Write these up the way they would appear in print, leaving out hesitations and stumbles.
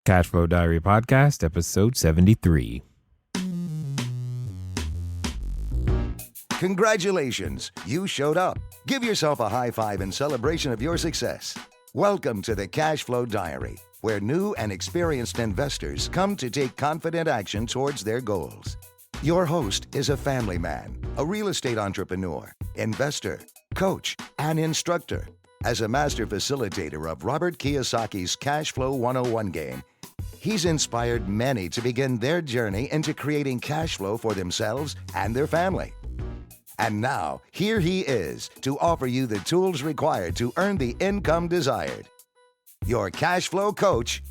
Cashflow Diary Podcast, episode 73. Congratulations, you showed up. Give yourself a high five in celebration of your success. Welcome to the Cashflow Diary, where new and experienced investors come to take confident action towards their goals. Your host is a family man, a real estate entrepreneur, investor, coach, and instructor. As a master facilitator of Robert Kiyosaki's Cashflow 101 game, he's inspired many to begin their journey into creating cash flow for themselves and their family. And now, here he is to offer you the tools required to earn the income desired. Your cash flow coach,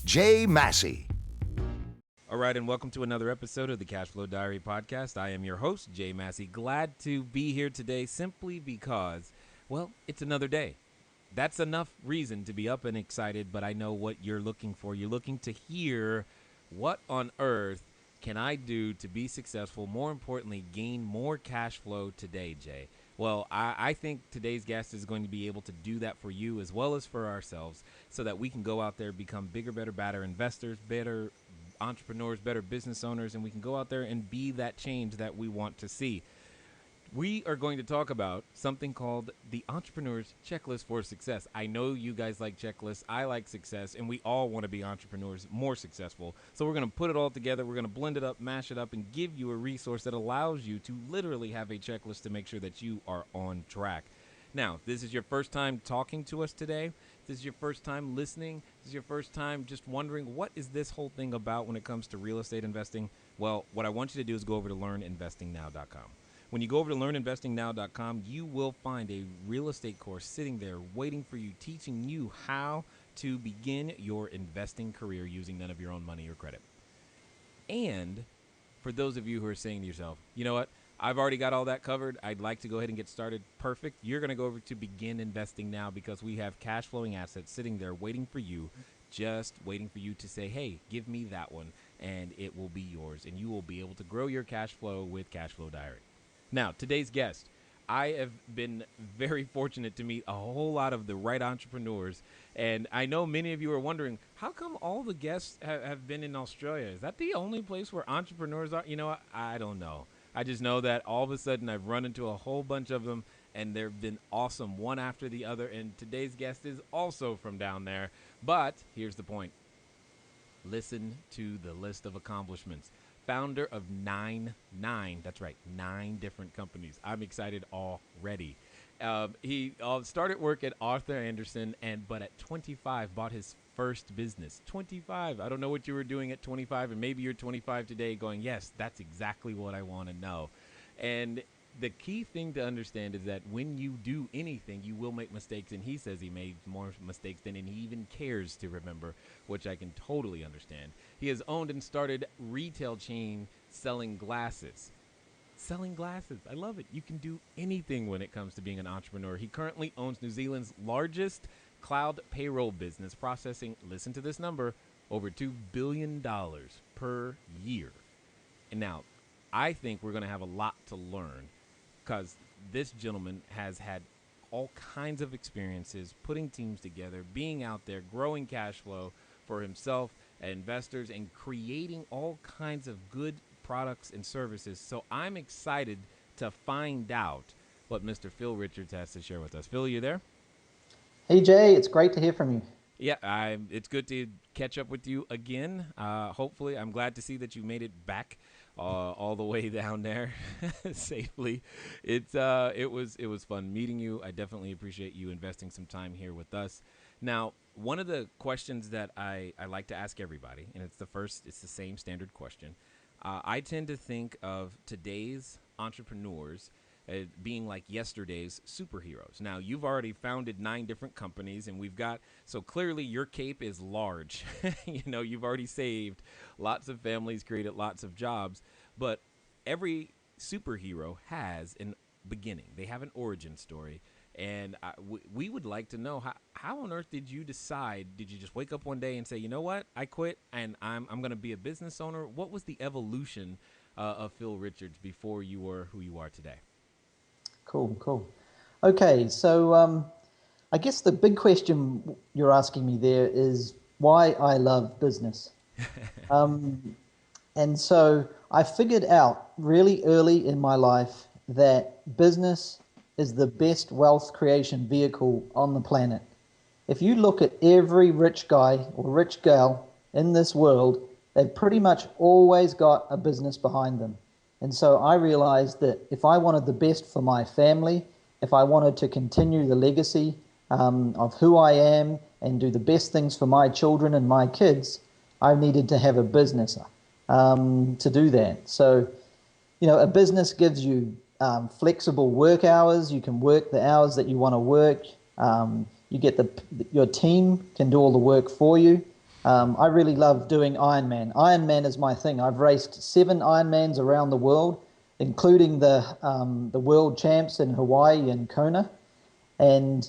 Jay Massey. All right, and welcome to another episode of the Cashflow Diary Podcast. I am your host, Jay Massey. Glad to be here today simply because, well, it's another day. That's enough reason to be up and excited, but I know what you're looking for. You're looking to hear what on earth can I do to be successful, more importantly, gain more cash flow today, Jay? Well, I think today's guest is going to be able to do that for you as well as for ourselves so that we can go out there, become bigger, better, badder investors, better entrepreneurs, better business owners, and we can go out there and be that change that we want to see. We are going to talk about something called the Entrepreneur's Checklist for Success. I know you guys like checklists. I like success, and we all want to be entrepreneurs more successful. So we're going to put it all together. We're going to blend it up, mash it up, and give you a resource that allows you to literally have a checklist to make sure that you are on track. Now, if this is your first time talking to us today, this is your first time listening, this is your first time just wondering what is this whole thing about when it comes to real estate investing, well, what I want you to do is go over to learninvestingnow.com. When you go over to learninvestingnow.com, you will find a real estate course sitting there waiting for you, teaching you how to begin your investing career using none of your own money or credit. And for those of you who are saying to yourself, you know what, I've already got all that covered. I'd like to go ahead and get started. Perfect. You're going to go over to Begin Investing Now because we have cash flowing assets sitting there waiting for you, just waiting for you to say, hey, give me that one, and it will be yours. And you will be able to grow your cash flow with Cashflow Diary. Now, today's guest, I have been very fortunate to meet a whole lot of the right entrepreneurs, and I know many of you are wondering, how come all the guests have been in Australia? Is that the only place where entrepreneurs are? You know what? I don't know. I just know that all of a sudden I've run into a whole bunch of them, and they've been awesome one after the other, and today's guest is also from down there. But here's the point. Listen to the list of accomplishments. Founder of nine, that's right, 9 different companies. I'm excited already. He started work at Arthur Andersen, but at 25 bought his first business. 25. I don't know what you were doing at 25, and maybe you're 25 today going, yes, that's exactly what I want to know. And the key thing to understand is that when you do anything, you will make mistakes, and he says he made more mistakes than he even cares to remember, which I can totally understand. He has owned and started retail chain selling glasses. Selling glasses. I love it. You can do anything when it comes to being an entrepreneur. He currently owns New Zealand's largest cloud payroll business, processing, listen to this number, over $2 billion per year. And now, I think we're going to have a lot to learn because this gentleman has had all kinds of experiences putting teams together, being out there, growing cash flow for himself and investors, and creating all kinds of good products and services. So I'm excited to find out what Mr. Phil Richards has to share with us. Phil, you there? Hey, Jay. It's great to hear from you. Yeah, it's good to catch up with you again. Hopefully, I'm glad to see that you made it back all the way down there safely. It was fun meeting you. I definitely appreciate you investing some time here with us. Now, one of the questions that I like to ask everybody, and it's the same standard question. I tend to think of today's entrepreneurs being like yesterday's superheroes. Now, you've already founded 9 different companies, and so clearly your cape is large. You've already saved lots of families, created lots of jobs, but every superhero has a beginning. They have an origin story, and we would like to know how on earth did you decide? Did you just wake up one day and say, you know what, I quit, and I'm going to be a business owner? What was the evolution of Phil Richards before you were who you are today? Cool. Okay, so I guess the big question you're asking me there is, why I love business. Um, and so I figured out really early in my life that business is the best wealth creation vehicle on the planet. If you look at every rich guy or rich girl in this world, they've pretty much always got a business behind them. And so I realized that if I wanted the best for my family, if I wanted to continue the legacy of who I am and do the best things for my children and my kids, I needed to have a business to do that. So, a business gives you flexible work hours. You can work the hours that you want to work. You get your team can do all the work for you. I really love doing Ironman. Ironman is my thing. I've raced 7 Ironmans around the world, including the world champs in Hawaii and Kona. And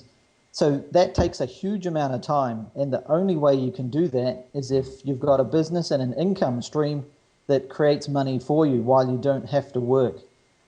so that takes a huge amount of time. And the only way you can do that is if you've got a business and an income stream that creates money for you while you don't have to work.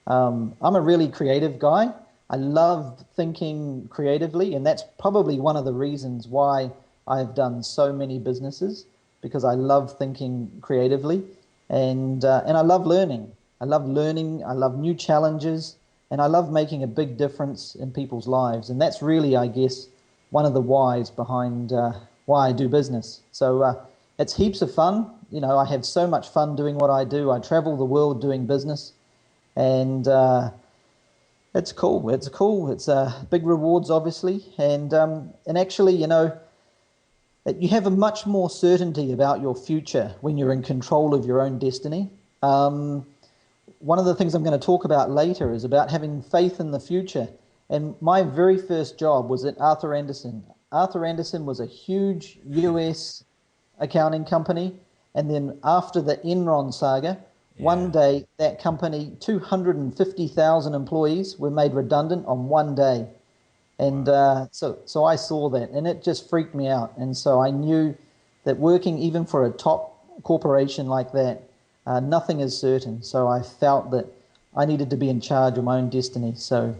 I'm a really creative guy. I love thinking creatively, and that's probably one of the reasons why I've done so many businesses, because I love thinking creatively, and I love learning. I love learning. I love new challenges, and I love making a big difference in people's lives. And that's really, I guess, one of the whys behind why I do business. So it's heaps of fun. I have so much fun doing what I do. I travel the world doing business, and it's cool. It's cool. It's big rewards, obviously, and actually, you have a much more certainty about your future when you're in control of your own destiny. One of the things I'm going to talk about later is about having faith in the future. And my very first job was at Arthur Andersen. Arthur Andersen was a huge US accounting company. And then after the Enron saga, one day that company, 250,000 employees were made redundant on one day. And so I saw that, and it just freaked me out. And so I knew that working even for a top corporation like that, nothing is certain. So I felt that I needed to be in charge of my own destiny. So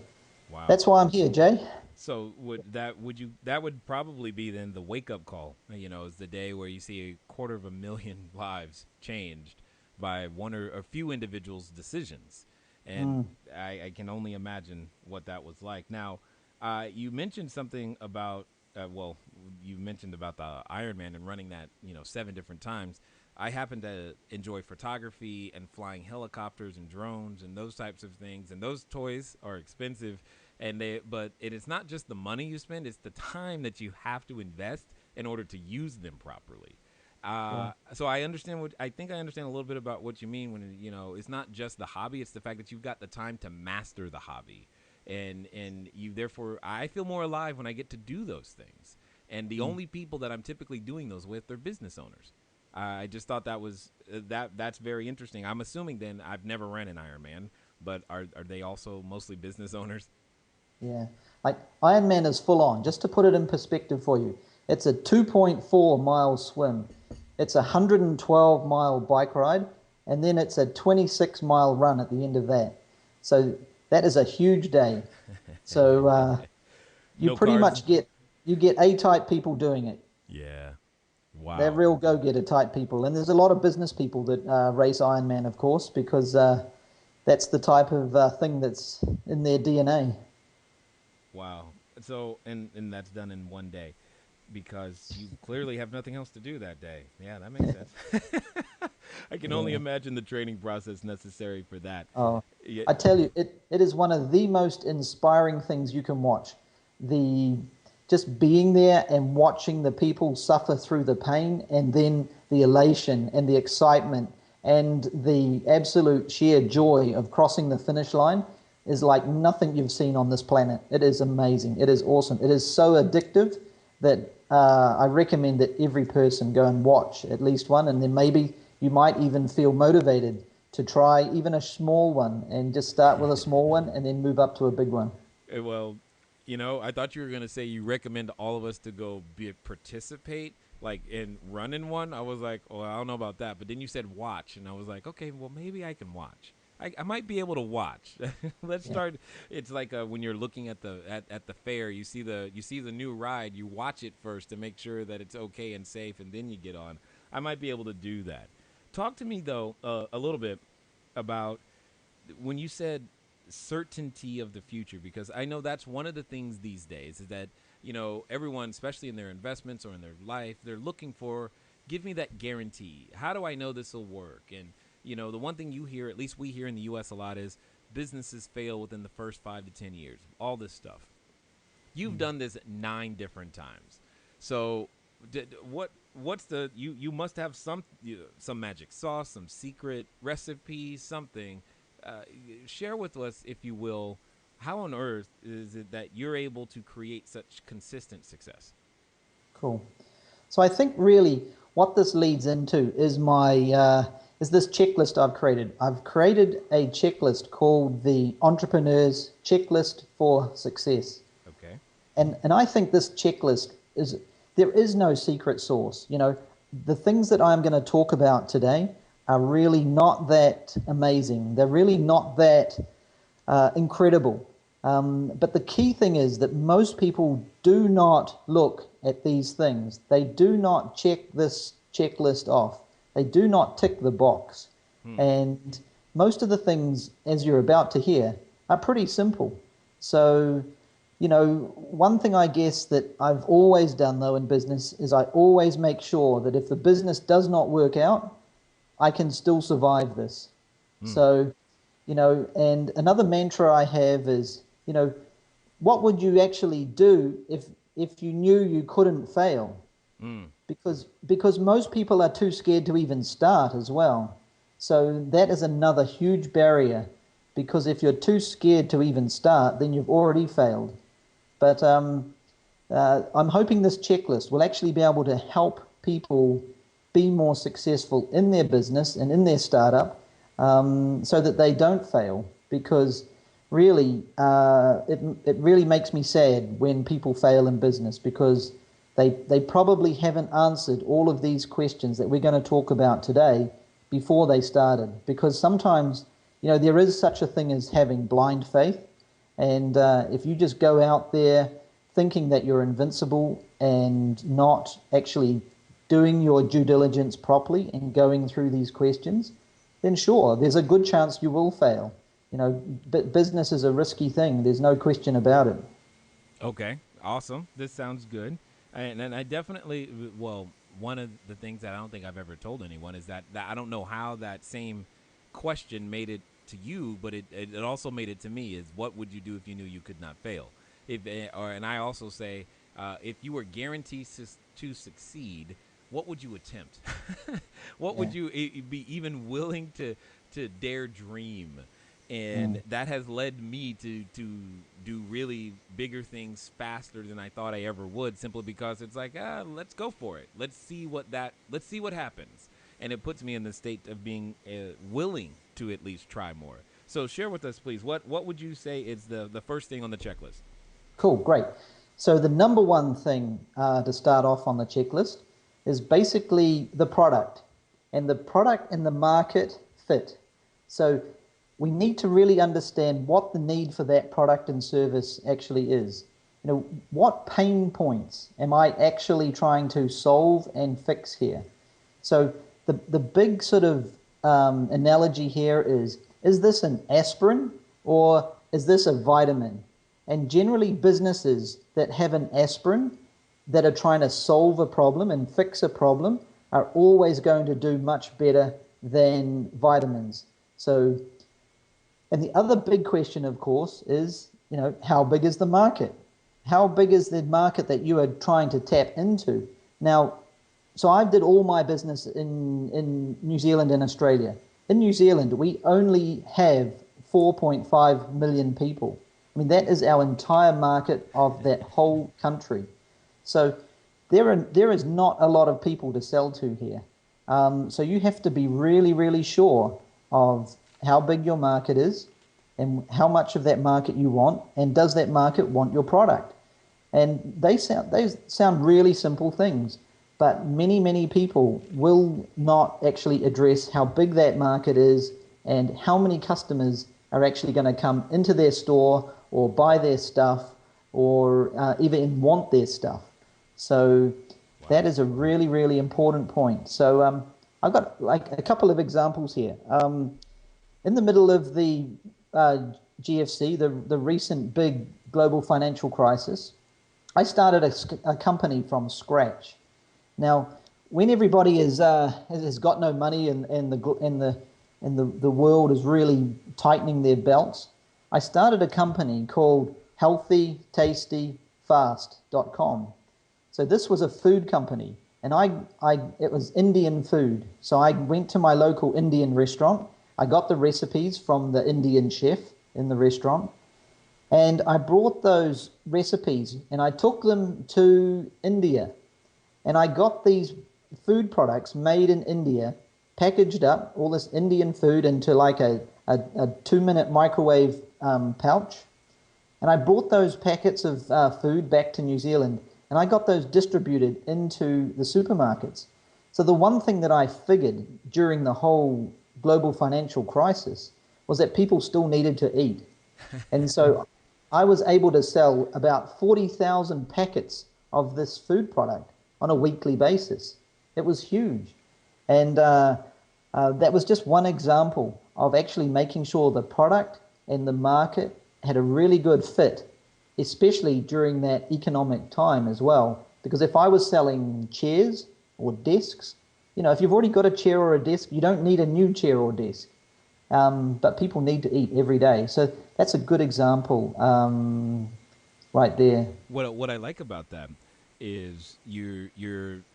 that's why I'm here, Jay. So that would probably be then the wake up call, is the day where you see 250,000 lives changed by one or a few individuals' decisions. And I can only imagine what that was like. Now, you mentioned something about, you mentioned about the Ironman and running that, 7 different times. I happen to enjoy photography and flying helicopters and drones and those types of things. And those toys are expensive. But it is not just the money you spend, it's the time that you have to invest in order to use them properly. So I understand I think I understand a little bit about what you mean when, it's not just the hobby, it's the fact that you've got the time to master the hobby. And you, therefore, I feel more alive when I get to do those things. And the only people that I'm typically doing those with are business owners. I just thought that was, that's very interesting. I'm assuming then I've never ran an Ironman, but are they also mostly business owners? Yeah, like Ironman is full on. Just to put it in perspective for you, it's a 2.4-mile swim, it's a 112-mile bike ride, and then it's a 26-mile run at the end of that. So that is a huge day. So you No pretty carbs. much get A-type people doing it. Yeah. They're Wow. real go-getter type people, and there's a lot of business people that race Ironman, of course, because that's the type of thing that's in their DNA. Wow. So, and that's done in one day because you clearly have nothing else to do that day. Yeah, that makes sense. I can only Yeah. imagine the training process necessary for that. Oh, Yeah. I tell you, it is one of the most inspiring things you can watch. The Just being there and watching the people suffer through the pain, and then the elation and the excitement and the absolute sheer joy of crossing the finish line is like nothing you've seen on this planet. It is amazing. It is awesome. It is so addictive that I recommend that every person go and watch at least one, and then maybe you might even feel motivated to try even a small one and just start with a small one and then move up to a big one. Well, I thought you were going to say you recommend all of us to go participate, like in running one. I was like, oh, I don't know about that. But then you said watch, and I was like, okay, well, maybe I can watch. I might be able to watch. Let's start. It's like when you're looking at the fair, you see the new ride. You watch it first to make sure that it's okay and safe, and then you get on. I might be able to do that. Talk to me though a little bit about when you said certainty of the future, because I know that's one of the things these days is that everyone, especially in their investments or in their life, they're looking for, give me that guarantee. How do I know this will work? And the one thing you hear, at least we hear in the U.S. a lot, is businesses fail within the first 5 to 10 years. All this stuff. You've done this 9 different times. So what's the you must have some magic sauce, some secret recipe, something. Share with us, if you will, how on earth is it that you're able to create such consistent success? Cool. So I think really what this leads into is is this checklist I've created. I've created a checklist called the Entrepreneur's Checklist for Success. Okay. And I think this checklist there is no secret sauce. The things that I'm going to talk about today are really not that amazing. They're really not that incredible. But the key thing is that most people do not look at these things. They do not check this checklist off. They do not tick the box. And most of the things, as you're about to hear, are pretty simple. So, one thing I guess that I've always done, though, in business is I always make sure that if the business does not work out, I can still survive this. So, and another mantra I have is, what would you actually do if you knew you couldn't fail? Because most people are too scared to even start as well. So that is another huge barrier, because if you're too scared to even start, then you've already failed. But I'm hoping this checklist will actually be able to help people be more successful in their business and in their startup, so that they don't fail. Because really, it really makes me sad when people fail in business, because they probably haven't answered all of these questions that we're going to talk about today before they started. Because sometimes, there is such a thing as having blind faith. And if you just go out there thinking that you're invincible and not actually doing your due diligence properly and going through these questions, then sure, there's a good chance you will fail. But business is a risky thing. There's no question about it. Okay, awesome. This sounds good. And I definitely, one of the things that I don't think I've ever told anyone is that I don't know how that same question made it to you, but it also made it to me, is what would you do if you knew you could not fail? And I also say, if you were guaranteed to succeed, what would you attempt? What would you be even willing to dare dream? And that has led me to do really bigger things faster than I thought I ever would, simply because it's like, let's go for it. Let's see what happens. And it puts me in the state of being willing to at least try more. So share with us, please, what would you say is the first thing on the checklist? Cool, great. So the number one thing to start off on the checklist is basically the product and the market fit. So we need to really understand what the need for that product and service actually is. What pain points am I actually trying to solve and fix here? So the big sort of analogy here is this an aspirin or is this a vitamin? And generally businesses that have an aspirin that are trying to solve a problem and fix a problem are always going to do much better than vitamins. So, and the other big question, of course, is, how big is the market? How big is the market that you are trying to tap into? Now, so I did all my business in New Zealand and Australia. In New Zealand, we only have 4.5 million people. I mean, that is our entire market of that whole country. So there is not a lot of people to sell to here. So you have to be really, really sure of how big your market is and how much of that market you want, and does that market want your product? And they sound really simple things, but many people will not actually address how big that market is and how many customers are actually going to come into their store or buy their stuff or even want their stuff. So that is a really, really important point. So I've got like a couple of examples here. In the middle of the GFC, the recent big global financial crisis, I started a company from scratch. Now, when everybody has got no money and the world is really tightening their belts, I started a company called HealthyTastyFast.com. So this was a food company, and it was Indian food. So I went to my local Indian restaurant. I got the recipes from the Indian chef in the restaurant, and I brought those recipes and I took them to India, and I got these food products made in India, packaged up, all this Indian food into like a 2-minute microwave pouch, and I brought those packets of food back to New Zealand, and I got those distributed into the supermarkets. So the one thing that I figured during the whole global financial crisis was that people still needed to eat. And so I was able to sell about 40,000 packets of this food product on a weekly basis. It was huge. And that was just one example of actually making sure the product and the market had a really good fit, especially during that economic time as well. Because if I was selling chairs or desks, if you've already got a chair or a desk, you don't need a new chair or desk. But people need to eat every day. So that's a good example right there. What I like about that is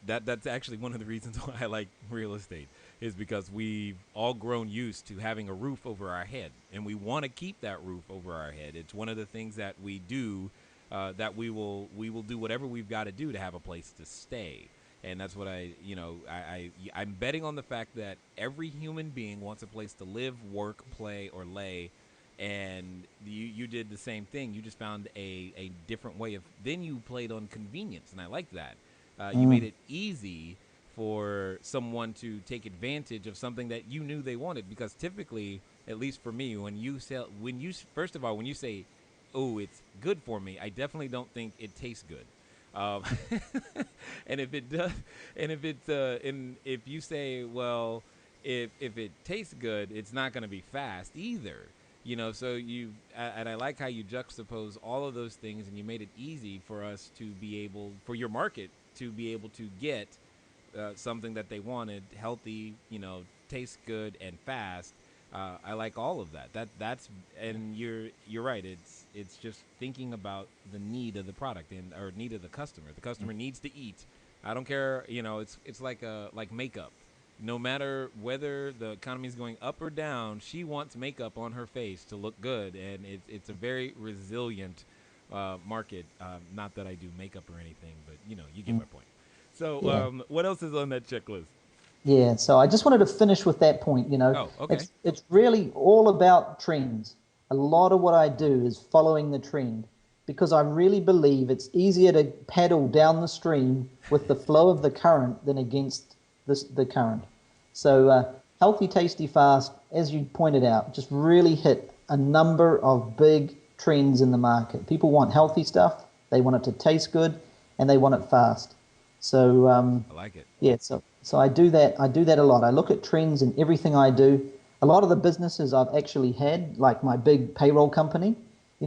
that's actually one of the reasons why I like real estate, is because we've all grown used to having a roof over our head, and we want to keep that roof over our head. It's one of the things that we do, that we will do whatever we've got to do to have a place to stay. And that's what I'm betting on the fact that every human being wants a place to live, work, play, or lay. And you did the same thing. You just found a different way then you played on convenience. And I like that. You made it easy for someone to take advantage of something that you knew they wanted. Because typically, at least for me, first of all, when you say, oh, it's good for me, I definitely don't think it tastes good. And if it does, and if you say, well, if it tastes good, it's not going to be fast either, So and I like how you juxtapose all of those things, and you made it easy for us for your market to be able to get something that they wanted, healthy, tastes good and fast. I like all of that. And you're right. It's just thinking about the need of the product or need of the customer. The customer needs to eat. I don't care. It's like makeup. No matter whether the economy is going up or down, she wants makeup on her face to look good, and it's a very resilient market. Not that I do makeup or anything, but you get my point. So what else is on that checklist? Yeah, so I just wanted to finish with that point. Oh, okay. It's really all about trends. A lot of what I do is following the trend, because I really believe it's easier to paddle down the stream with the flow of the current than against the current. So Healthy, Tasty, Fast, as you pointed out, just really hit a number of big trends in the market. People want healthy stuff, they want it to taste good, and they want it fast. So I like it. Yeah, so I do that. I do that a lot. I look at trends in everything I do. A lot of the businesses I've actually had, like my big payroll company,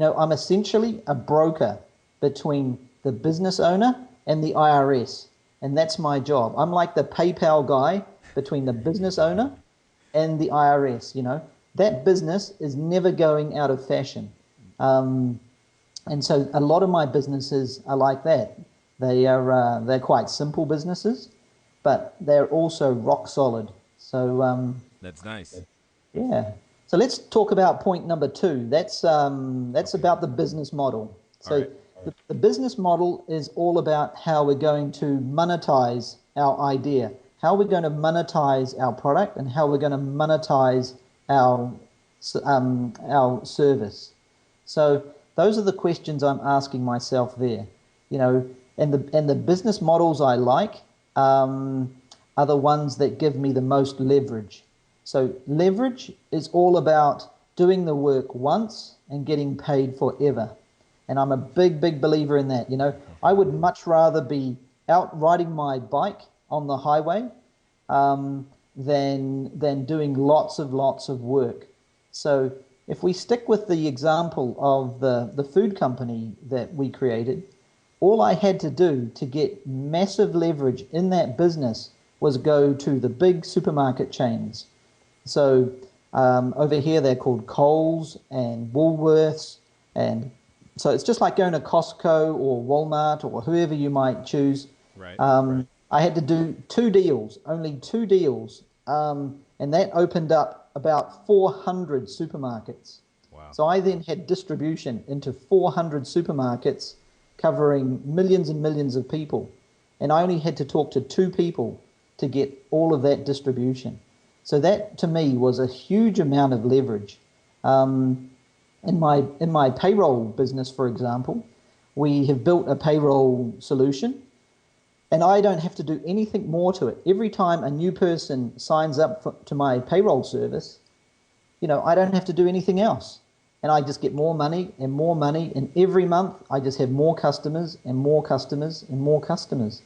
I'm essentially a broker between the business owner and the IRS, and that's my job. I'm like the PayPal guy between the business owner and the IRS. That business is never going out of fashion, and so a lot of my businesses are like that. They're quite simple businesses, but they're also rock solid. So that's nice. Yeah. So let's talk about point number 2. That's about the business model. So the business model is all about how we're going to monetize our idea, how we're going to monetize our product, and how we're going to monetize our service. So those are the questions I'm asking myself there. And the business models I like are the ones that give me the most leverage. So leverage is all about doing the work once and getting paid forever. And I'm a big, big believer in that. I would much rather be out riding my bike on the highway than doing lots of work. So if we stick with the example of the food company that we created, all I had to do to get massive leverage in that business was go to the big supermarket chains. So over here they're called Coles and Woolworths, and so it's just like going to Costco or Walmart or whoever you might choose. Right. I had to do only two deals, and that opened up about 400 supermarkets. Wow. So I then had distribution into 400 supermarkets covering millions and millions of people. And I only had to talk to 2 people to get all of that distribution. So that to me was a huge amount of leverage. In my payroll business, for example, we have built a payroll solution, and I don't have to do anything more to it. Every time a new person signs up to my payroll service, I don't have to do anything else. And I just get more money, and every month I just have more customers and more customers and more customers.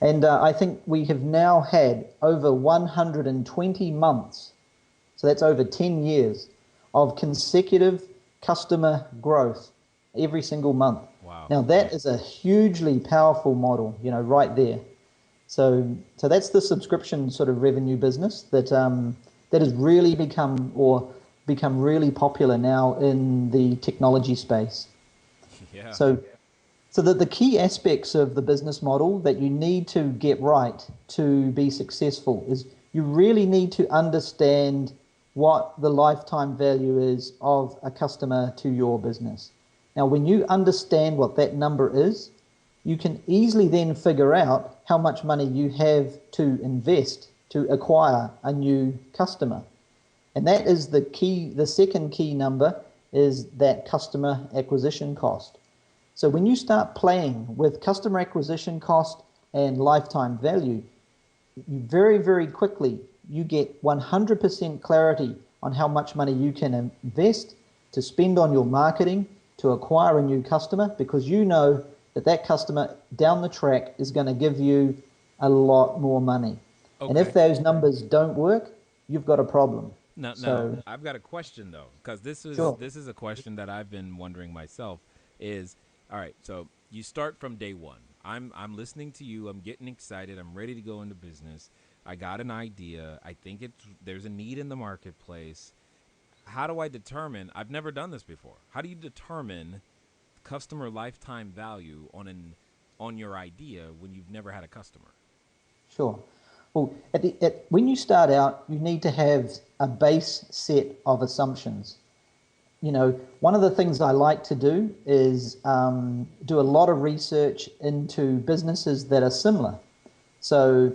And I think we have now had over 120 months, so that's over 10 years, of consecutive customer growth every single month. Wow. Now that is a hugely powerful model, right there. So that's the subscription sort of revenue business that has really become really popular now in the technology space. Yeah. So that the key aspects of the business model that you need to get right to be successful is you really need to understand what the lifetime value is of a customer to your business. Now, when you understand what that number is, you can easily then figure out how much money you have to invest to acquire a new customer. And that is the key. The second key number is that customer acquisition cost. So when you start playing with customer acquisition cost and lifetime value, you very, very quickly, you get 100% clarity on how much money you can invest to spend on your marketing to acquire a new customer, because you know that customer down the track is going to give you a lot more money. Okay. And if those numbers don't work, you've got a problem. No, I've got a question though, because this is a question that I've been wondering myself. Is all right. So you start from day one. I'm listening to you. I'm getting excited. I'm ready to go into business. I got an idea. I think there's a need in the marketplace. How do I determine? I've never done this before. How do you determine customer lifetime value on your idea when you've never had a customer? Sure. Well, when you start out, you need to have a base set of assumptions. One of the things I like to do is do a lot of research into businesses that are similar. So,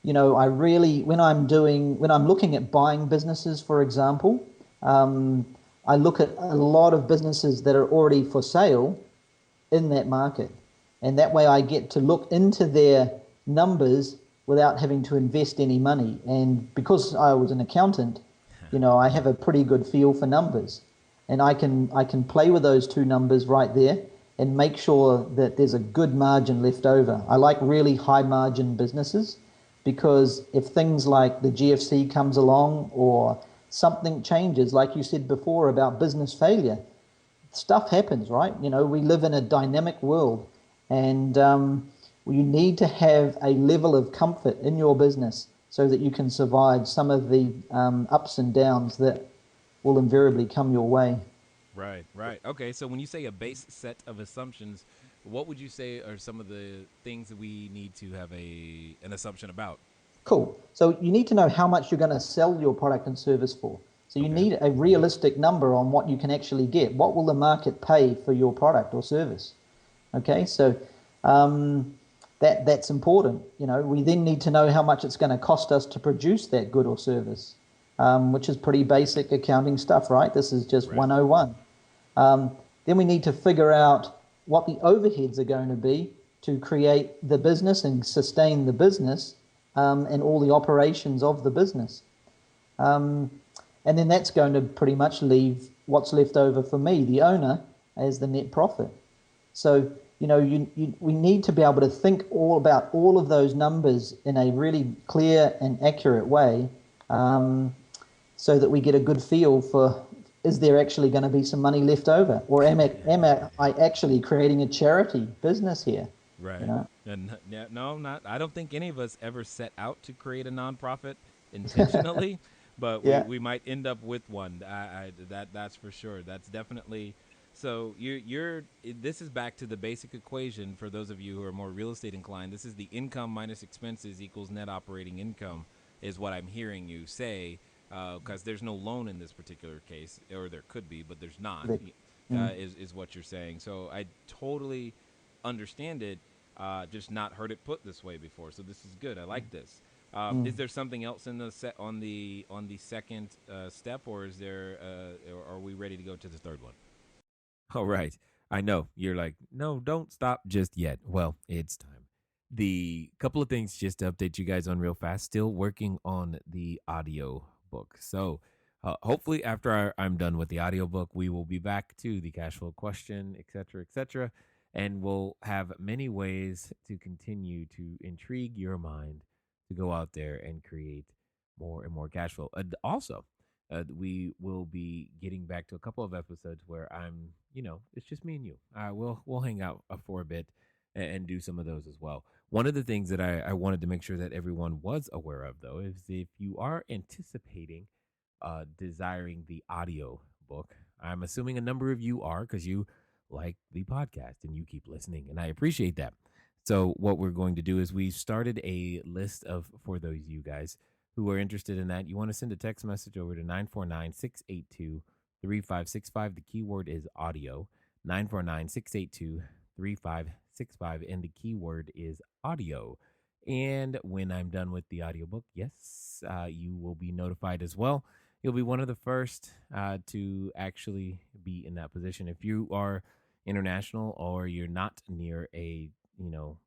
when I'm looking at buying businesses, for example, I look at a lot of businesses that are already for sale in that market. And that way I get to look into their numbers without having to invest any money. And because I was an accountant, I have a pretty good feel for numbers. And I can play with those 2 numbers right there and make sure that there's a good margin left over. I like really high margin businesses, because if things like the GFC comes along or something changes, like you said before about business failure, stuff happens, right? We live in a dynamic world, and you need to have a level of comfort in your business so that you can survive some of the ups and downs that will invariably come your way. Right. Okay, so when you say a base set of assumptions, what would you say are some of the things that we need to have an assumption about? Cool. So you need to know how much you're going to sell your product and service for. So you need a realistic number on what you can actually get. What will the market pay for your product or service? Okay, so that's important. We then need to know how much it's going to cost us to produce that good or service, which is pretty basic accounting stuff, right? This is just 101. Then we need to figure out what the overheads are going to be to create the business and sustain the business, and all the operations of the business. And then that's going to pretty much leave what's left over for me, the owner, as the net profit. So, we need to be able to think all about all of those numbers in a really clear and accurate way, so that we get a good feel for, is there actually going to be some money left over? Or am I actually creating a charity business here? Right. And no, not. I don't think any of us ever set out to create a nonprofit intentionally, but Yeah. we might end up with one. That's for sure. That's definitely. So this is back to the basic equation for those of you who are more real estate inclined. This is the income minus expenses equals net operating income, is what I'm hearing you say, because there's no loan in this particular case, or there could be, but there's not. Is what you're saying. So I totally understand it, just not heard it put this way before. So this is good. I like this. Is there something else in the on the second step, or is there? Or are we ready to go to the third one? All right. I know you're like, no, don't stop just yet. Well, it's time. The couple of things just to update you guys on real fast. Still working on the audio book. So hopefully after I'm done with the audio book, we will be back to the cash flow question, et cetera, et cetera. And we'll have many ways to continue to intrigue your mind to go out there and create more and more cash flow. Also, we will be getting back to a couple of episodes where I'm, it's just me and you. We'll hang out for a bit and do some of those as well. One of the things that I wanted to make sure that everyone was aware of, though, is if you are anticipating desiring the audio book, I'm assuming a number of you are, because you like the podcast and you keep listening, and I appreciate that. So what we're going to do is we started a list of, for those you guys who are interested in that, you want to send a text message over to 949-682-3565. The keyword is audio. 949-682-3565, and the keyword is audio. And when I'm done with the audiobook, yes, you will be notified as well. You'll be one of the first to actually be in that position. If you are international or you're not near a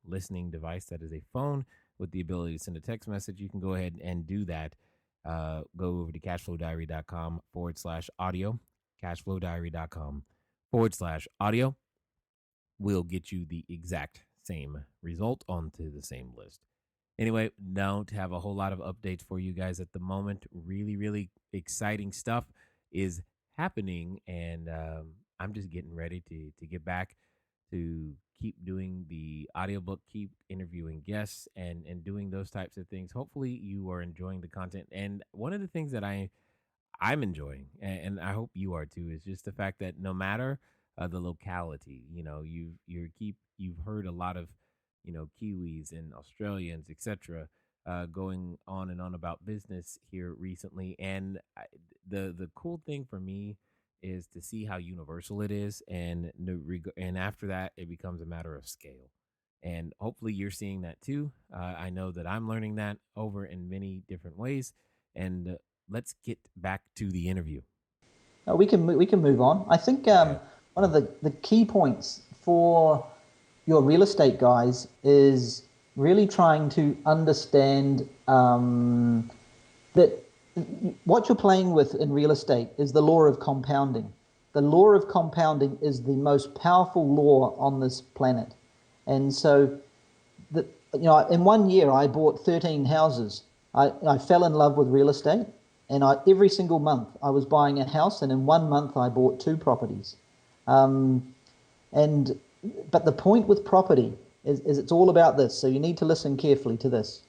listening device that is a phone with the ability to send a text message, you can go ahead and do that. Go over to cashflowdiary.com/audio. Cashflowdiary.com/audio will get you the exact same result onto the same list. Anyway, don't have a whole lot of updates for you guys at the moment. Really, really exciting stuff is happening, and I'm just getting ready to get back to keep doing the audiobook, keep interviewing guests, and doing those types of things. Hopefully you are enjoying the content. And one of the things that I'm enjoying, and I hope you are too, is just the fact that no matter the locality, you've heard a lot of Kiwis and Australians, etc., going on and on about business here recently. And the cool thing for me is to see how universal it is, and after that, it becomes a matter of scale. And hopefully, you're seeing that too. I know that I'm learning that over in many different ways. And let's get back to the interview. We can move on. I think one of the key points for your real estate guys is really trying to understand that what you're playing with in real estate is the law of compounding. The law of compounding is the most powerful law on this planet. And so, in 1 year, I bought 13 houses. I fell in love with real estate, and every single month I was buying a house, and in 1 month I bought 2 properties. But the point with property is it's all about this, so you need to listen carefully to this.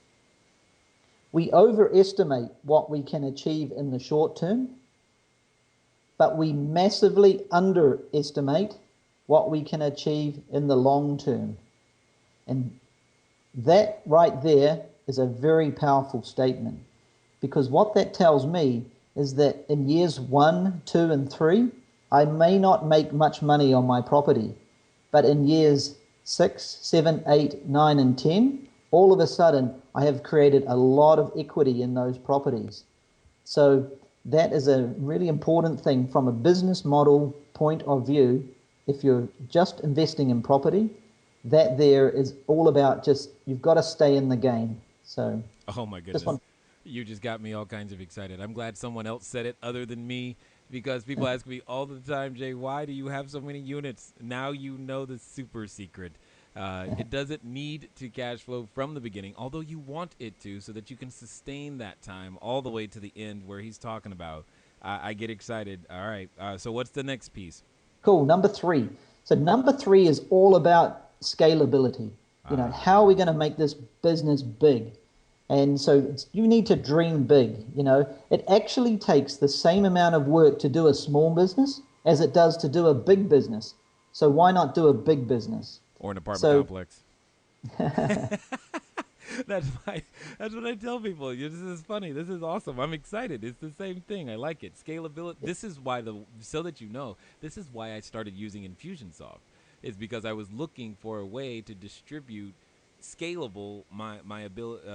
We overestimate what we can achieve in the short term, but we massively underestimate what we can achieve in the long term. And that right there is a very powerful statement, because what that tells me is that in years 1, 2, and 3, I may not make much money on my property, but in years 6, 7, 8, 9, and 10, all of a sudden I have created a lot of equity in those properties. So that is a really important thing from a business model point of view. If you're just investing in property, that there is all about just, you've got to stay in the game. So, oh my goodness. You just got me all kinds of excited. I'm glad someone else said it other than me, because people ask me all the time, Jay, why do you have so many units? Now you know the super secret. It doesn't need to cash flow from the beginning, although you want it to, so that you can sustain that time all the way to the end where he's talking about. I get excited. All right. So what's the next piece? Cool. Number three. So number three is all about scalability. How are we going to make this business big? And so you need to dream big. It actually takes the same amount of work to do a small business as it does to do a big business. So why not do a big business? Or an apartment complex. That's what I tell people. This is funny. This is awesome. I'm excited. It's the same thing. I like it. Scalability. This is why so that you know, this is why I started using Infusionsoft. Is because I was looking for a way to distribute scalable my ability,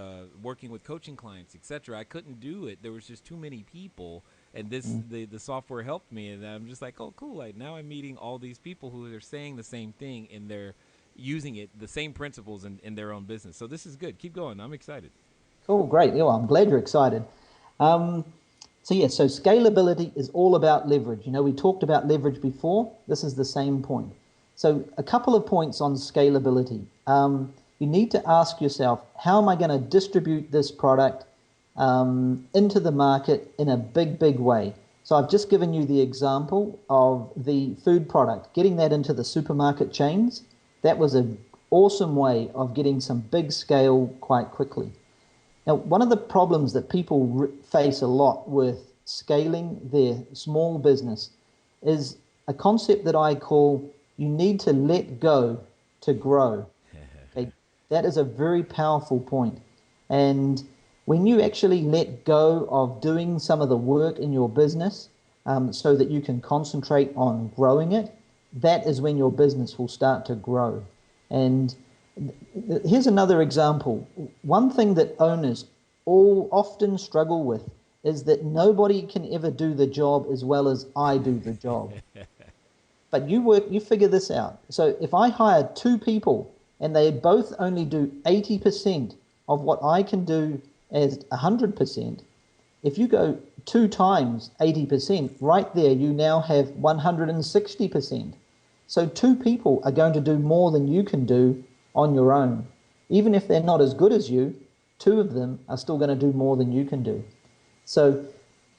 working with coaching clients, etc. I couldn't do it. There was just too many people, and the software helped me, and I'm just like, oh, cool. Now I'm meeting all these people who are saying the same thing, and they're using it, the same principles in their own business. So this is good. Keep going. I'm excited. Cool, great. Yeah, well, I'm glad you're excited. So scalability is all about leverage. We talked about leverage before. This is the same point. So a couple of points on scalability. You need to ask yourself, how am I going to distribute this product into the market in a big, big way? So I've just given you the example of the food product, getting that into the supermarket chains. That was an awesome way of getting some big scale quite quickly. Now, one of the problems that people face a lot with scaling their small business is a concept that I call you need to let go to grow. Okay? That is a very powerful point. And when you actually let go of doing some of the work in your business so that you can concentrate on growing it, that is when your business will start to grow. And here's another example. One thing that owners all often struggle with is that nobody can ever do the job as well as I do the job. But you figure this out. So if I hire two people and they both only do 80% of what I can do as 100%, if you go 2 times 80%, right there you now have 160%. So 2 people are going to do more than you can do on your own. Even if they're not as good as you, 2 of them are still going to do more than you can do.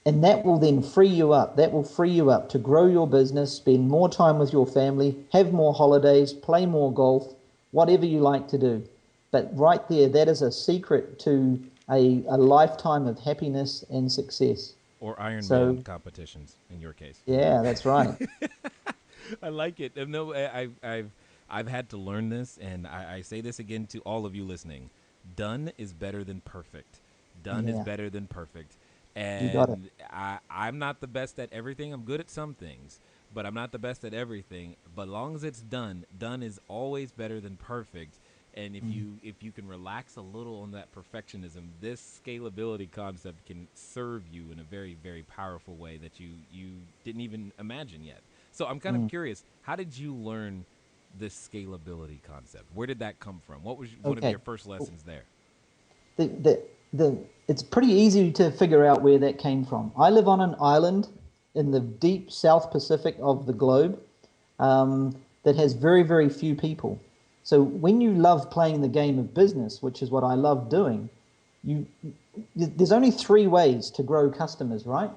And that will then free you up. That will free you up to grow your business, spend more time with your family, have more holidays, play more golf, whatever you like to do. But right there, that is a secret to a lifetime of happiness and success. Or Ironman competitions, in your case. Yeah, that's right. I like it. No, I've had to learn this, and I say this again to all of you listening. Done is better than perfect. Done is better than perfect. And I'm not the best at everything. I'm good at some things, but I'm not the best at everything. But as long as it's done is always better than perfect. And if you can relax a little on that perfectionism, this scalability concept can serve you in a very, very powerful way that you didn't even imagine yet. So I'm kind of curious, how did you learn this scalability concept? Where did that come from? What was one of your first lessons there? It's pretty easy to figure out where that came from. I live on an island in the deep South Pacific of the globe that has very, very few people. So when you love playing the game of business, which is what I love doing, there's only 3 ways to grow customers, right?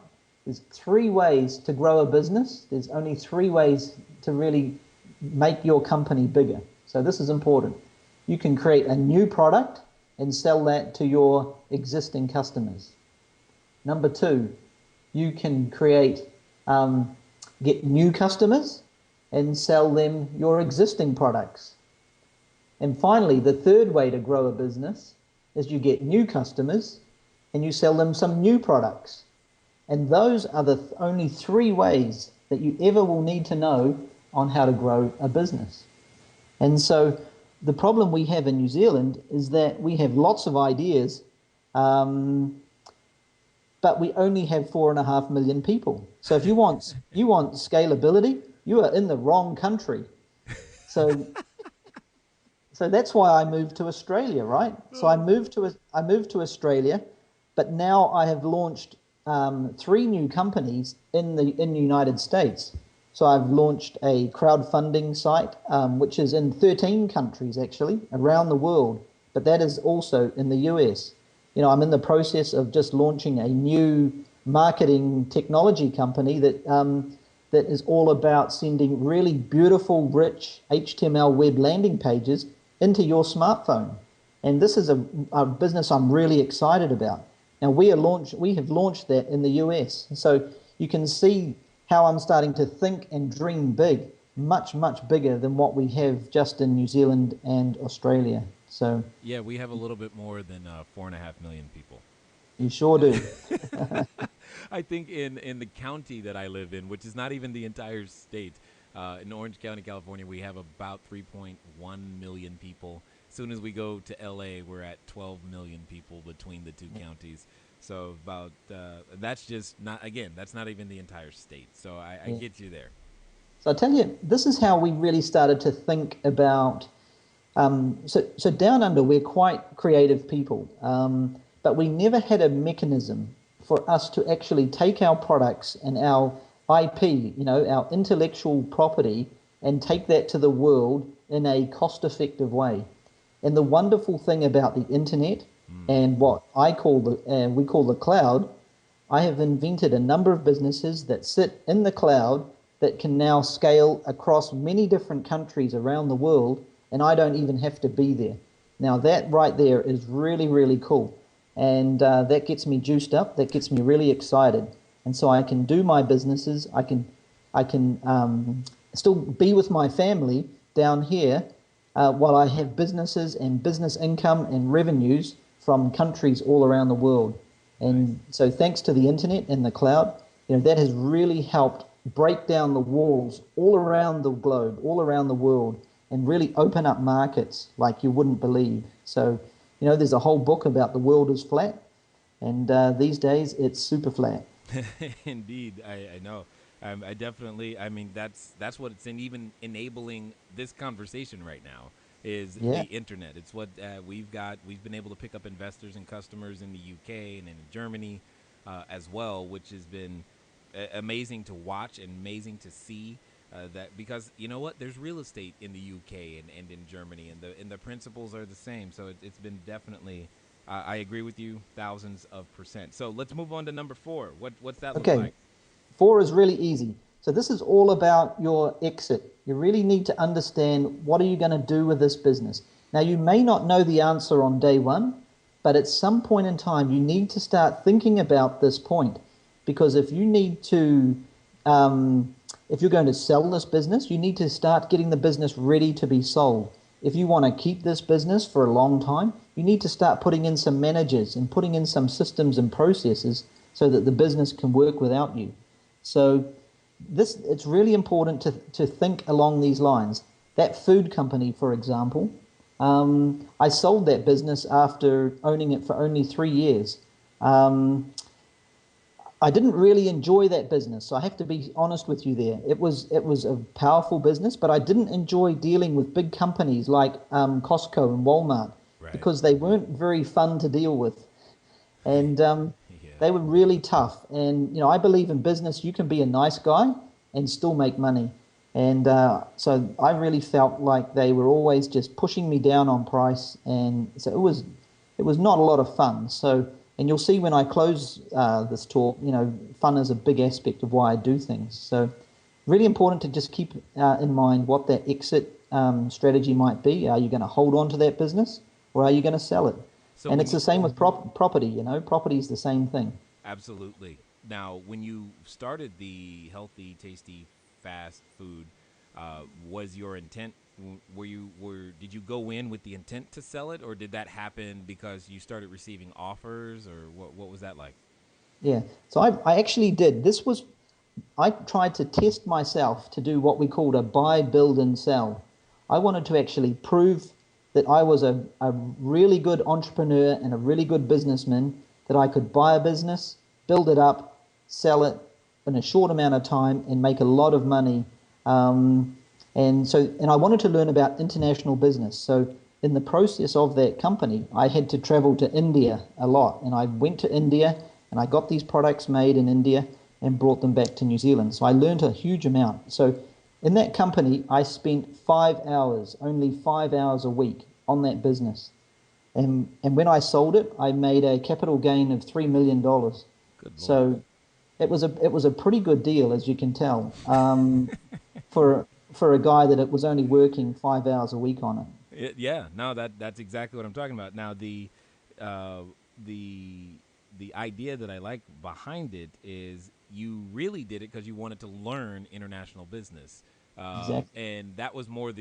There's 3 ways to grow a business. There's only 3 ways to really make your company bigger. So this is important. You can create a new product and sell that to your existing customers. Number 2, you can get new customers and sell them your existing products. And finally, the 3rd way to grow a business is you get new customers and you sell them some new products. And those are the only 3 ways that you ever will need to know on how to grow a business. And so the problem we have in New Zealand is that we have lots of ideas, but we only have 4.5 million people. So if you want scalability, you are in the wrong country. So that's why I moved to Australia, right? So I moved to Australia But now I have launched 3 new companies in the United States. So I've launched a crowdfunding site, which is in 13 countries actually around the world, but that is also in the US. I'm in the process of just launching a new marketing technology company that is all about sending really beautiful, rich HTML web landing pages into your smartphone. And this is a business I'm really excited about. Now we have launched that in the US. So you can see how I'm starting to think and dream big, much, much bigger than what we have just in New Zealand and Australia. So yeah, we have a little bit more than 4.5 million people. you sure do. I think in the county that I live in, which is not even the entire state, in Orange County, California, we have about 3.1 million people. As soon as we go to LA, we're at 12 million people between the 2 counties. So about that's just not, again, that's not even the entire state. So I get you there. So I tell you, this is how we really started to think about. So down under, we're quite creative people, but we never had a mechanism for us to actually take our products and our IP, our intellectual property, and take that to the world in a cost-effective way. And the wonderful thing about the internet and what we call the cloud, I have invented a number of businesses that sit in the cloud that can now scale across many different countries around the world, and I don't even have to be there. Now that right there is really, really cool. And that gets me juiced up, that gets me really excited. And so I can do my businesses, I can still be with my family down here while I have businesses and business income and revenues from countries all around the world. And so thanks to the internet and the cloud, that has really helped break down the walls all around the globe, all around the world, and really open up markets like you wouldn't believe. So, there's a whole book about the world is flat, and these days it's super flat. Indeed, I know. I definitely, that's what it's in, even enabling this conversation right now is the internet. It's what we've been able to pick up investors and customers in the UK and in Germany as well, which has been amazing to watch and amazing to see. That because you know what, there's real estate in the UK and in Germany, and the principles are the same. So it's been definitely, I agree with you, thousands of %. So let's move on to number 4. What's that look like? 4 is really easy. So this is all about your exit. You really need to understand, what are you going to do with this business? Now you may not know the answer on day one, but at some point in time you need to start thinking about this point, because if you need to if you're going to sell this business, you need to start getting the business ready to be sold. If you want to keep this business for a long time, you need to start putting in some managers and putting in some systems and processes so that the business can work without you. So it's really important to think along these lines. That food company, for example, I sold that business after owning it for only 3 years. I didn't really enjoy that business, so I have to be honest with you there. It was a powerful business, but I didn't enjoy dealing with big companies like Costco and Walmart, because they weren't very fun to deal with, and they were really tough. And I believe in business, you can be a nice guy and still make money. And so I really felt like they were always just pushing me down on price, and so it was not a lot of fun. So. And you'll see when I close this talk, fun is a big aspect of why I do things. So really important to just keep in mind what that exit strategy might be. Are you going to hold on to that business, or are you going to sell it? So and it's the same with property. Property is the same thing. Absolutely. Now, when you started the healthy, tasty, fast food, was your intent, did you go in with the intent to sell it, or did that happen because you started receiving offers, or what was that like? Yeah, so I actually did. I tried to test myself to do what we called a buy, build, and sell. I wanted to actually prove that I was a really good entrepreneur and a really good businessman, that I could buy a business, build it up, sell it in a short amount of time, and make a lot of money. And I wanted to learn about international business. So in the process of that company, I had to travel to India a lot. And I went to India and I got these products made in India and brought them back to New Zealand. So I learned a huge amount. So in that company, I spent 5 hours, only 5 hours a week on that business. And when I sold it, I made a capital gain of $3 million. Good Lord. So it was a pretty good deal, as you can tell, for a guy that it was only working 5 hours a week on it. Yeah, no, that's exactly what I'm talking about. Now uh, the the idea that I like behind it is you really did it because you wanted to learn international business. Exactly. And that was more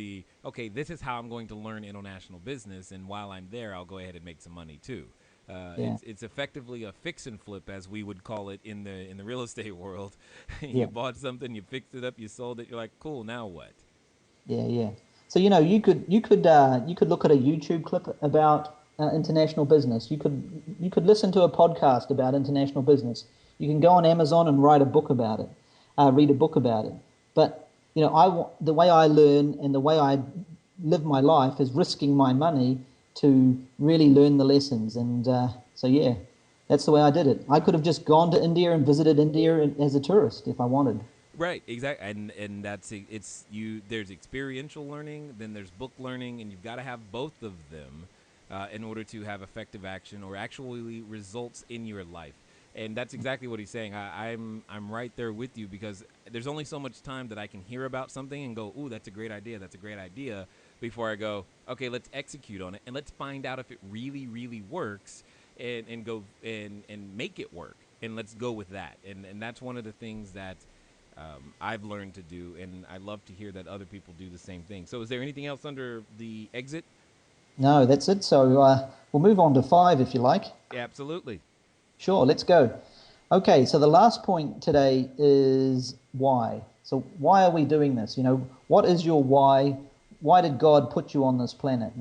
okay, this is how I'm going to learn international business, and while I'm there, I'll go ahead and make some money too. Yeah. It's effectively a fix and flip, as we would call it in the real estate world. Yeah. You bought something, you fixed it up, you sold it. You're like, cool. Now what? Yeah, yeah. So you could look at a YouTube clip about international business. You could listen to a podcast about international business. You can go on Amazon and write a book about it, read a book about it. But the way I learn and the way I live my life is risking my money to really learn the lessons. And so yeah, that's the way I did it. I could have just gone to India and visited India as a tourist if I wanted. Right, exactly, and that's it's you. There's experiential learning, then there's book learning, and you've got to have both of them in order to have effective action or actually results in your life. And that's exactly what he's saying. I'm right there with you, because there's only so much time that I can hear about something and go, "Ooh, that's a great idea. That's a great idea," before I go, "Okay, let's execute on it and let's find out if it really, really works, and go and make it work, and let's go with that." And that's one of the things that I've learned to do, and I love to hear that other people do the same thing. So is there anything else under the exit? No, that's it. So we'll move on to 5 if you like. Yeah, absolutely. Sure, let's go. Okay, so the last point today is why. So why are we doing this? What is your why? Why did God put you on this planet?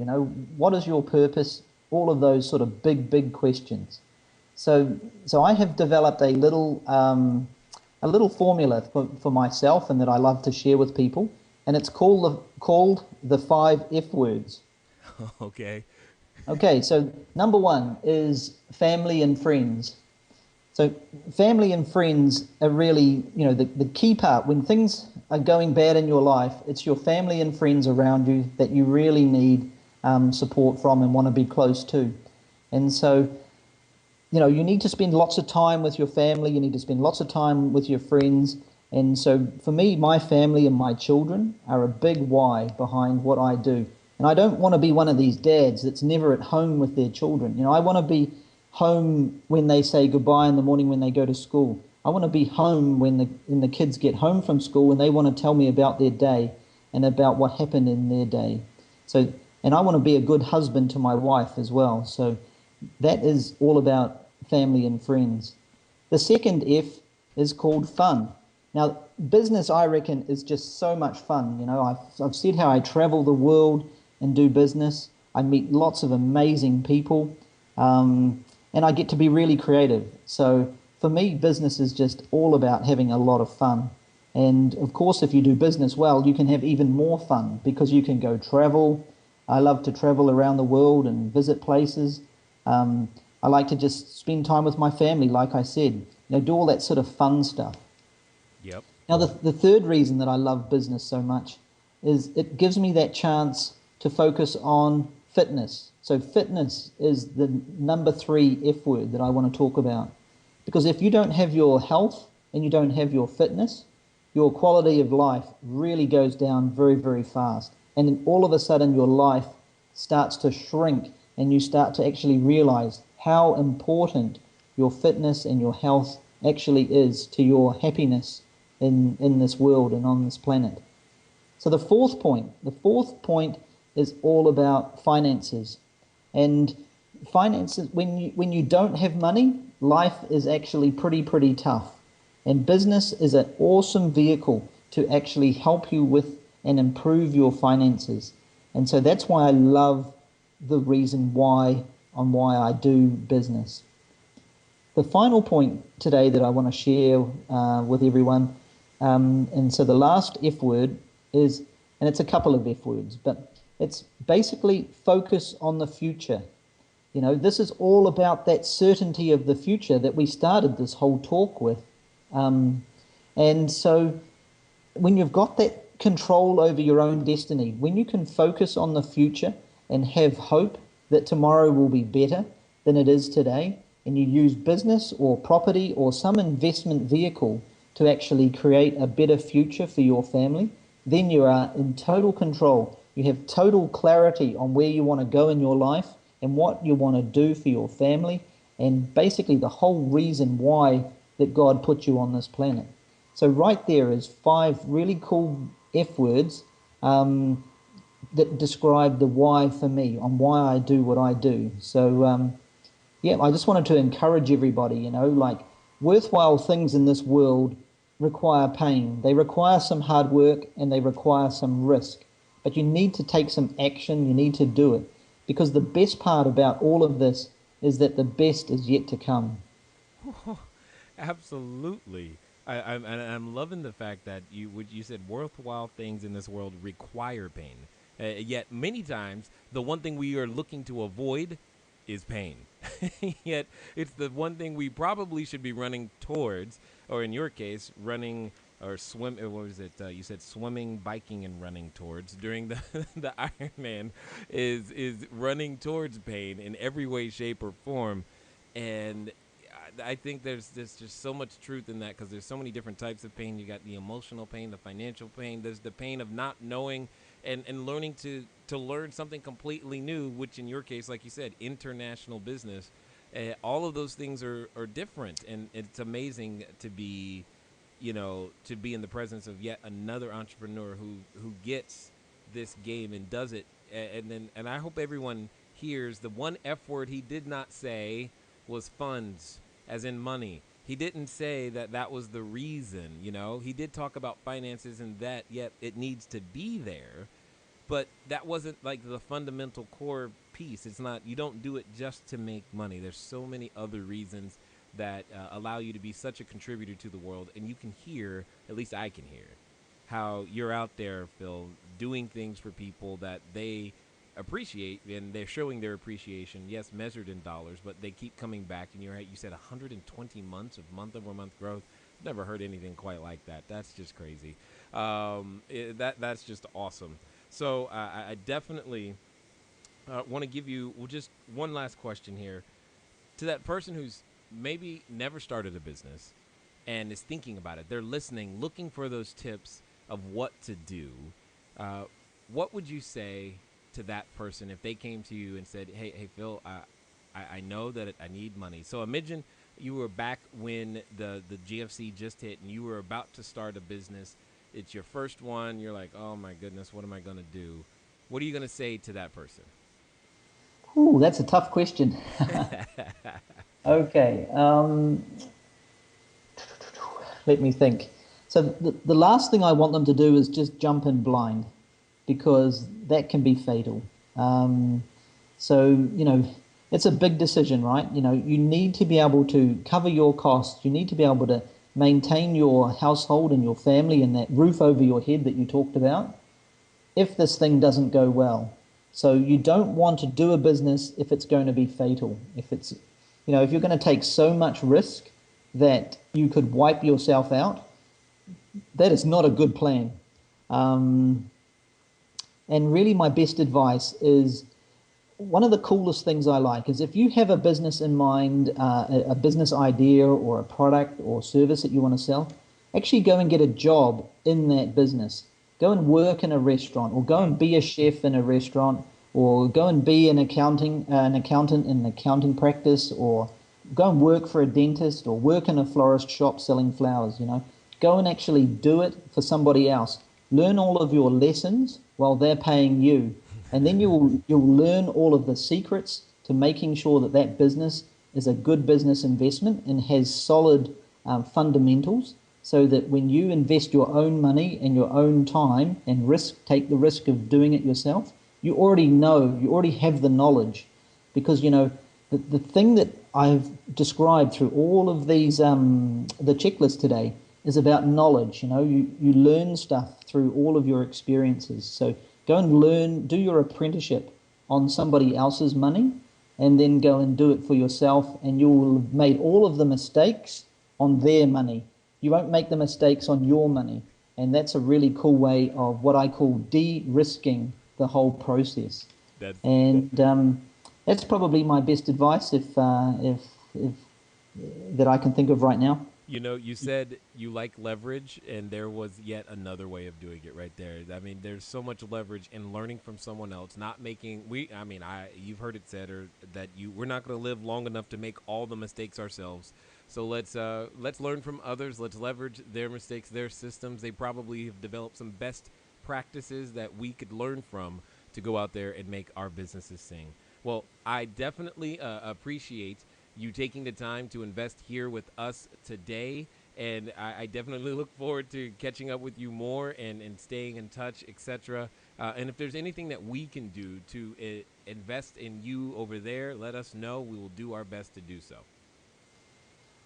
What is your purpose? All of those sort of big, big questions. So I have developed a little formula for myself and that I love to share with people, and it's called the 5 F words. Okay. Okay, so number 1 is family and friends. So family and friends are really, the key part. When things are going bad in your life, it's your family and friends around you that you really need support from and want to be close to. And so, you need to spend lots of time with your family. You need to spend lots of time with your friends. And so for me, my family and my children are a big why behind what I do. And I don't want to be one of these dads that's never at home with their children. I want to be home when they say goodbye in the morning when they go to school. I want to be home when the kids get home from school and they want to tell me about their day and about what happened in their day. So, and I want to be a good husband to my wife as well. So that is all about family and friends. The second F is called fun. Now, business, I reckon, is just so much fun. I've said how I travel the world and do business. I meet lots of amazing people, and I get to be really creative. So for me, business is just all about having a lot of fun. And of course, if you do business well, you can have even more fun because you can go travel. I love to travel around the world and visit places. I like to just spend time with my family, like I said, do all that sort of fun stuff. Yep. Now, the third reason that I love business so much is it gives me that chance to focus on fitness. So fitness is the number 3 F word that I want to talk about. Because if you don't have your health and you don't have your fitness, your quality of life really goes down very, very fast. And then all of a sudden your life starts to shrink and you start to actually realize how important your fitness and your health actually is to your happiness in this world and on this planet. So the fourth point is all about finances. And finances, when you don't have money, life is actually pretty tough. And business is an awesome vehicle to actually help you with and improve your finances. And so that's why I love the reason why I do business. The final point today that I want to share with everyone, and so the last F word is, and it's a couple of F words, but It's basically focus on the future. This is all about that certainty of the future that we started this whole talk with. And so when you've got that control over your own destiny, when you can focus on the future and have hope that tomorrow will be better than it is today, and you use business or property or some investment vehicle to actually create a better future for your family, then you are in total control. You have total clarity on where you want to go in your life and what you want to do for your family, and basically the whole reason why that God put you on this planet. So right there is 5 really cool F words that describe the why for me, on why I do what I do. So yeah, I just wanted to encourage everybody, like worthwhile things in this world require pain. They require some hard work and they require some risk. But you need to take some action, you need to do it. Because the best part about all of this is that the best is yet to come. Absolutely. I'm loving the fact that you said worthwhile things in this world require pain. Yet many times the one thing we are looking to avoid is pain. Yet it's the one thing we probably should be running towards, or in your case, running or swim. What was it? You said swimming, biking, and running towards during the Ironman is running towards pain in every way, shape, or form, and I think there's just so much truth in that, because there's so many different types of pain. You got the emotional pain, the financial pain. There's the pain of not knowing and learning to learn something completely new, which in your case, like you said, international business. All of those things are different, and it's amazing to be, to be in the presence of yet another entrepreneur who gets this game and does it. And I hope everyone hears the one F word he did not say was funds, as in money. He didn't say that was the reason, He did talk about finances and that, yet it needs to be there. But that wasn't like the fundamental core piece. It's not, you don't do it just to make money. There's so many other reasons that allow you to be such a contributor to the world. And you can hear, at least I can hear, how you're out there, Phil, doing things for people that they appreciate, and they're showing their appreciation, yes, measured in dollars, but they keep coming back. And you said 120 months of month-over-month growth. I've never heard anything quite like that. That's just crazy. That's just awesome. So I definitely want to give you just one last question here. To that person who's maybe never started a business and is thinking about it, they're listening, looking for those tips of what to do. What would you say to that person if they came to you and said, hey Phil, I know that I need money. So imagine you were back when the GFC just hit and you were about to start a business. It's your first one. You're like, oh my goodness, what am I going to do? What are you going to say to that person? Ooh, that's a tough question. Okay. Let me think. So the last thing I want them to do is just jump in blind, because that can be fatal. So, it's a big decision, right? You need to be able to cover your costs. You need to be able to maintain your household and your family and that roof over your head that you talked about if this thing doesn't go well. So you don't want to do a business if it's going to be fatal. If it's, if you're going to take so much risk that you could wipe yourself out, that is not a good plan. And really my best advice is, one of the coolest things I like is if you have a business in mind, a business idea or a product or service that you want to sell, actually go and get a job in that business. Go and work in a restaurant, or go and be a chef in a restaurant, or go and be an accountant in an accounting practice, or go and work for a dentist, or work in a florist shop selling flowers. Go and actually do it for somebody else. Learn all of your lessons while they're paying you. And then you'll learn all of the secrets to making sure that business is a good business investment and has solid fundamentals, so that when you invest your own money and your own time and take the risk of doing it yourself, you already have the knowledge. Because, the thing that I've described through all of these, the checklist today, is about knowledge. You learn stuff through all of your experiences. So Go and learn, do your apprenticeship on somebody else's money, and then go and do it for yourself, and you will have made all of the mistakes on their money. You won't make the mistakes on your money. And that's a really cool way of what I call de-risking the whole process. That's probably my best advice if that I can think of right now. You know, you said you like leverage, and there was yet another way of doing it right there. I mean, there's so much leverage in learning from someone else, not making you've heard it said that we're not going to live long enough to make all the mistakes ourselves. So let's learn from others. Let's leverage their mistakes, their systems. They probably have developed some best practices that we could learn from to go out there and make our businesses sing. Well, I definitely appreciate you taking the time to invest here with us today. And I definitely look forward to catching up with you more and staying in touch, etc. And if there's anything that we can do to invest in you over there, let us know. We will do our best to do so.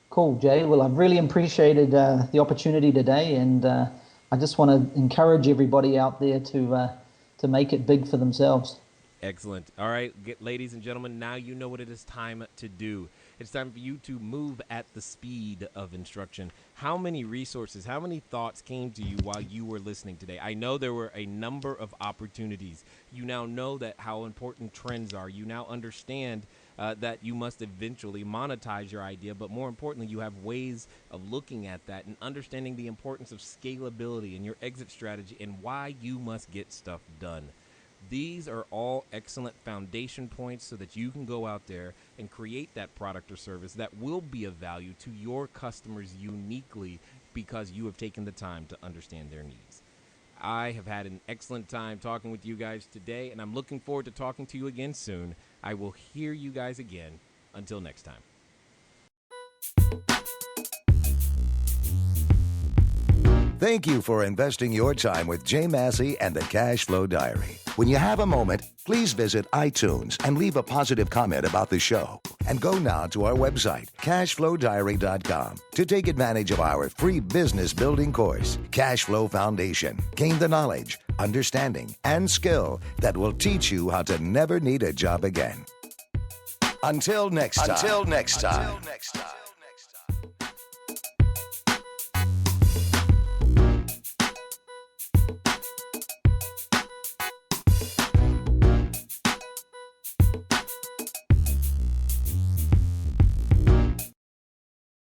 Cool, Jay. Well, I've really appreciated the opportunity today, and I just want to encourage everybody out there to make it big for themselves. Excellent. All right, ladies and gentlemen, now you know what it is time to do. It's time for you to move at the speed of instruction. How many resources, how many thoughts came to you while you were listening today? I know there were a number of opportunities. You now know that how important trends are. You now understand that you must eventually monetize your idea, but more importantly, you have ways of looking at that and understanding the importance of scalability and your exit strategy and why you must get stuff done. These are all excellent foundation points so that you can go out there and create that product or service that will be of value to your customers uniquely because you have taken the time to understand their needs. I have had an excellent time talking with you guys today, and I'm looking forward to talking to you again soon. I will hear you guys again. Until next time. Thank you for investing your time with Jay Massey and the Cash Flow Diary. When you have a moment, please visit iTunes and leave a positive comment about the show. And go now to our website, cashflowdiary.com, to take advantage of our free business building course, Cash Flow Foundation. Gain the knowledge, understanding, and skill that will teach you how to never need a job again. Until next time.